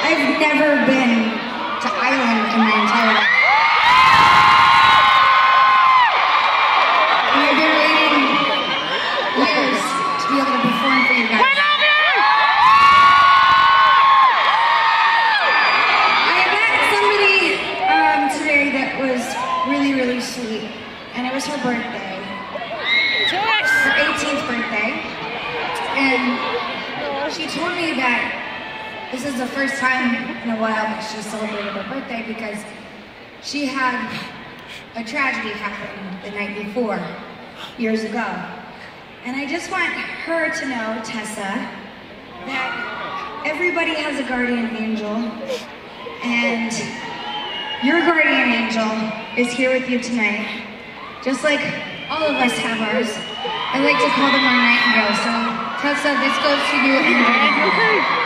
I've never been to Ireland in my entire life. And I've been waiting years to be able to perform for you guys. I met somebody today that was really, really sweet, and it was her birthday. Her 18th birthday. And she told me that this is the first time in a while that she celebrated her birthday because she had a tragedy happen the night before, years ago. And I just want her to know, Tessa, that everybody has a guardian angel, and your guardian angel is here with you tonight, just like all of us have ours. I like to call them our nightingales. So Tessa, this goes to you and